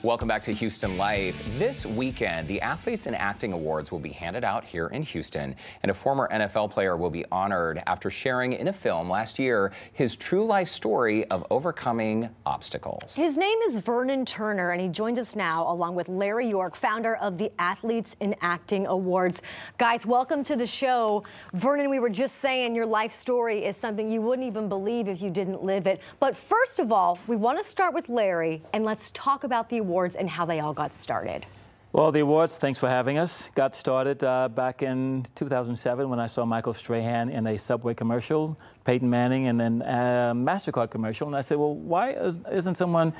Welcome back to Houston Life. This weekend, the Athletes in Acting Awards will be handed out here in Houston, and a former NFL player will be honored after sharing in a film last year his true life story of overcoming obstacles. His name is Vernon Turner, and he joins us now along with Larry York, founder of the Athletes in Acting Awards. Guys, welcome to the show. Vernon, we were just saying your life story is something you wouldn't even believe if you didn't live it. But first of all, we want to start with Larry, and let's talk about the awards and how they all got started. Well, the awards, thanks for having us, got started back in 2007 when I saw Michael Strahan in a Subway commercial, Peyton Manning, and then a MasterCard commercial. And I said, well, why isn't someone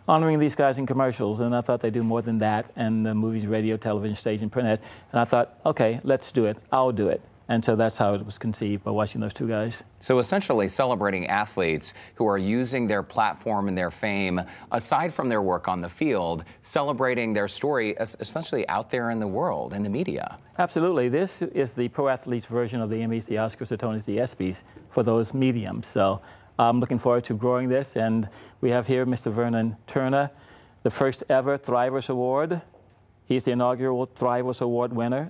honoring these guys in commercials? And I thought they do more than that in the movies, radio, television, stage, and print. And I thought, okay, let's do it. I'll do it. And so that's how it was conceived, by watching those two guys. So essentially celebrating athletes who are using their platform and their fame, aside from their work on the field, celebrating their story essentially out there in the world, in the media. Absolutely. This is the pro athletes version of the Emmys, the Oscars, the Tonys, the ESPYs for those mediums. So I'm looking forward to growing this. And we have here Mr. Vernon Turner, the first ever Thrivers Award. He's the inaugural Thrivers Award winner.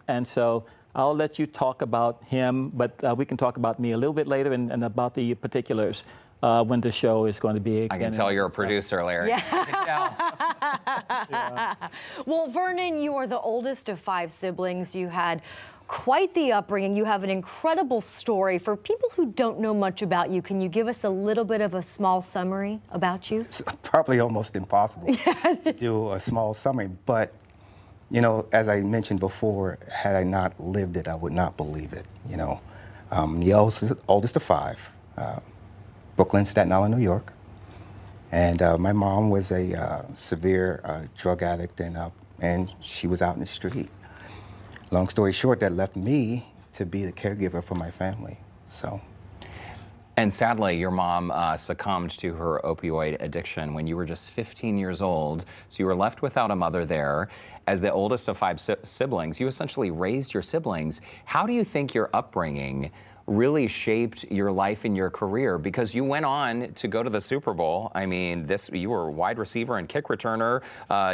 And so I'll let you talk about him, but we can talk about me a little bit later and about the particulars when the show is going to be. I can tell you're a producer, Larry. Yeah. I can tell. Yeah. Well, Vernon, you are the oldest of 5 siblings. You had quite the upbringing. You have an incredible story. For people who don't know much about you, can you give us a little bit of a small summary about you? It's probably almost impossible to do a small summary, but you know, as I mentioned before, had I not lived it, I would not believe it. You know, the oldest of 5, Brooklyn, Staten Island, New York, and my mom was a severe drug addict, and she was out in the street. Long story short, that left me to be the caregiver for my family. So. And sadly, your mom succumbed to her opioid addiction when you were just 15 years old. So you were left without a mother there. As the oldest of 5 siblings, you essentially raised your siblings. How do you think your upbringing really shaped your life and your career? Because you went on to go to the Super Bowl. I mean, you were a wide receiver and kick returner.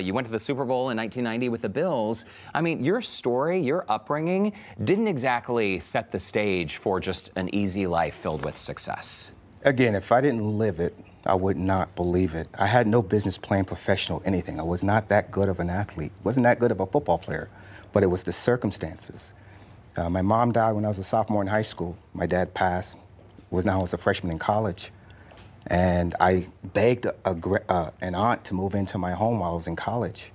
You went to the Super Bowl in 1990 with the Bills. I mean, your story, your upbringing didn't exactly set the stage for just an easy life filled with success. Again, if I didn't live it, I would not believe it. I had no business playing professional anything. I was not that good of an athlete. Wasn't that good of a football player, but it was the circumstances. My mom died when I was a sophomore in high school. My dad passed, now I was a freshman in college. And I begged an aunt to move into my home while I was in college.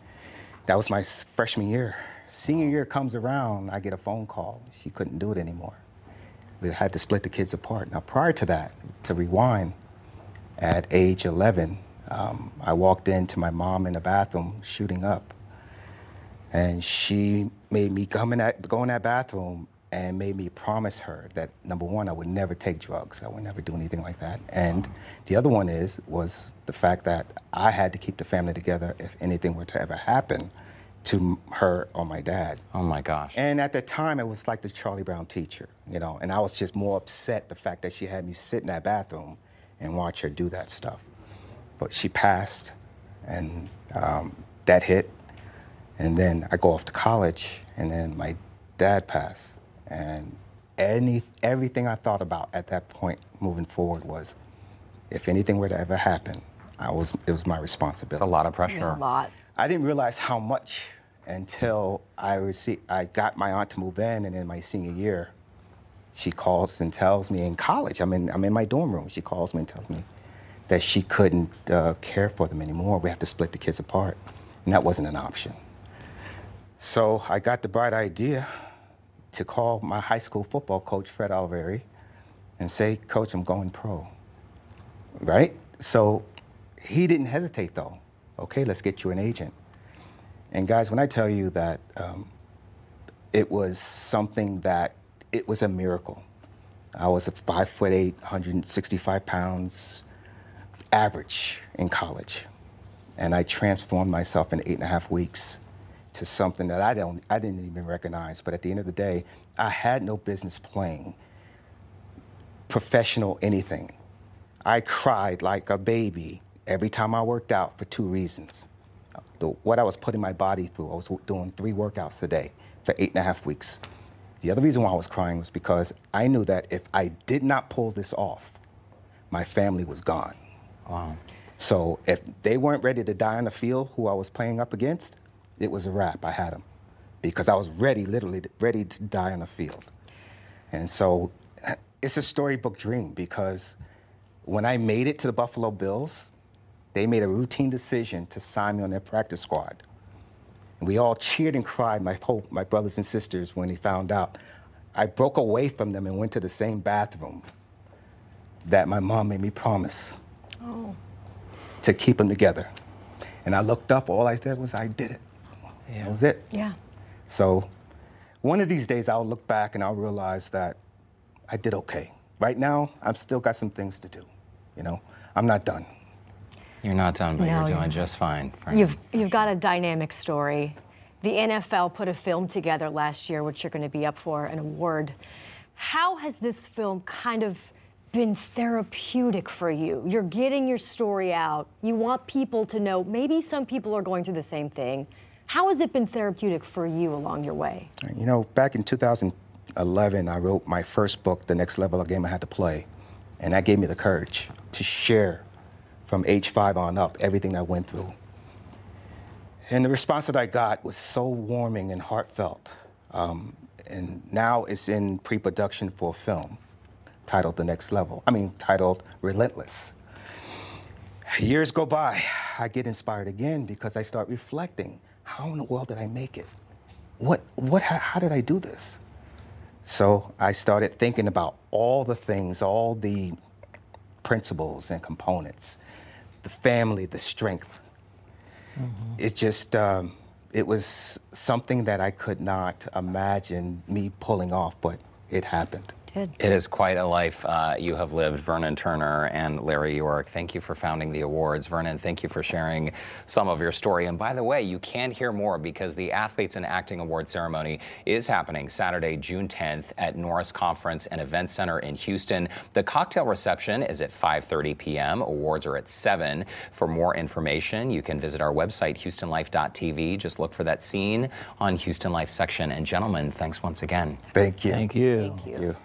That was my freshman year. Senior year comes around, I get a phone call. She couldn't do it anymore. We had to split the kids apart. Now, prior to that, to rewind, at age 11, I walked into my mom in the bathroom shooting up. And she made me go in that bathroom and made me promise her that, number one, I would never take drugs. I would never do anything like that. And the other one was the fact that I had to keep the family together if anything were to ever happen to her or my dad. Oh my gosh. And at the time, it was like the Charlie Brown teacher, you know, and I was just more upset the fact that she had me sit in that bathroom and watch her do that stuff. But she passed, and that hit. And then I go off to college, and then my dad passed. And everything I thought about at that point moving forward was, if anything were to ever happen, it was my responsibility. It's a lot of pressure. Yeah, a lot. I didn't realize how much until I got my aunt to move in, and in my senior year, she calls and tells me in college, I'm in my dorm room, she calls me and tells me that she couldn't care for them anymore. We have to split the kids apart. And that wasn't an option. So I got the bright idea to call my high school football coach, Fred Oliveri, and say, Coach, I'm going pro, right? So he didn't hesitate though. Okay, let's get you an agent. And guys, when I tell you that it was something that, it was a miracle. I was a 5'8", 165 pounds, average in college. And I transformed myself in 8.5 weeks to something that I didn't even recognize. But at the end of the day, I had no business playing professional anything. I cried like a baby every time I worked out for 2 reasons. what I was putting my body through. I was doing 3 workouts a day for 8.5 weeks. The other reason why I was crying was because I knew that if I did not pull this off, my family was gone. Wow. So if they weren't ready to die on the field, who I was playing up against, it was a wrap. I had them because I was ready, literally ready to die on the field. And so it's a storybook dream because when I made it to the Buffalo Bills, they made a routine decision to sign me on their practice squad. And we all cheered and cried, my brothers and sisters, when they found out. I broke away from them and went to the same bathroom that my mom made me promise to keep them together. And I looked up, all I said was, I did it. Yeah. That was it. Yeah. So one of these days I'll look back and I'll realize that I did okay. Right now, I've still got some things to do, you know? I'm not done. You're not done, but No, you're you're doing not. just fine. You've got a dynamic story. The NFL put a film together last year, which you're going to be up for an award. How has this film kind of been therapeutic for you? You're getting your story out. You want people to know, maybe some people are going through the same thing. How has it been therapeutic for you along your way? You know, back in 2011, I wrote my first book, The Next Level of Game I Had to Play, and that gave me the courage to share from age 5 on up everything I went through. And the response that I got was so warming and heartfelt. And now it's in pre-production for a film titled The Next Level. Titled Relentless. Years go by, I get inspired again because I start reflecting. How in the world did I make it? How did I do this? So I started thinking about all the things, all the principles and components, the family, the strength. It just, it was something that I could not imagine me pulling off, but it happened. It is quite a life you have lived, Vernon Turner and Larry York. Thank you for founding the awards. Vernon, thank you for sharing some of your story. And by the way, you can hear more because the Athletes in Acting Award ceremony is happening Saturday, June 10th at Norris Conference and Event Center in Houston. The cocktail reception is at 5:30 p.m. Awards are at 7. For more information, you can visit our website, HoustonLife.tv. Just look for that scene on Houston Life section. And gentlemen, thanks once again. Thank you. Thank you. Thank you. Thank you.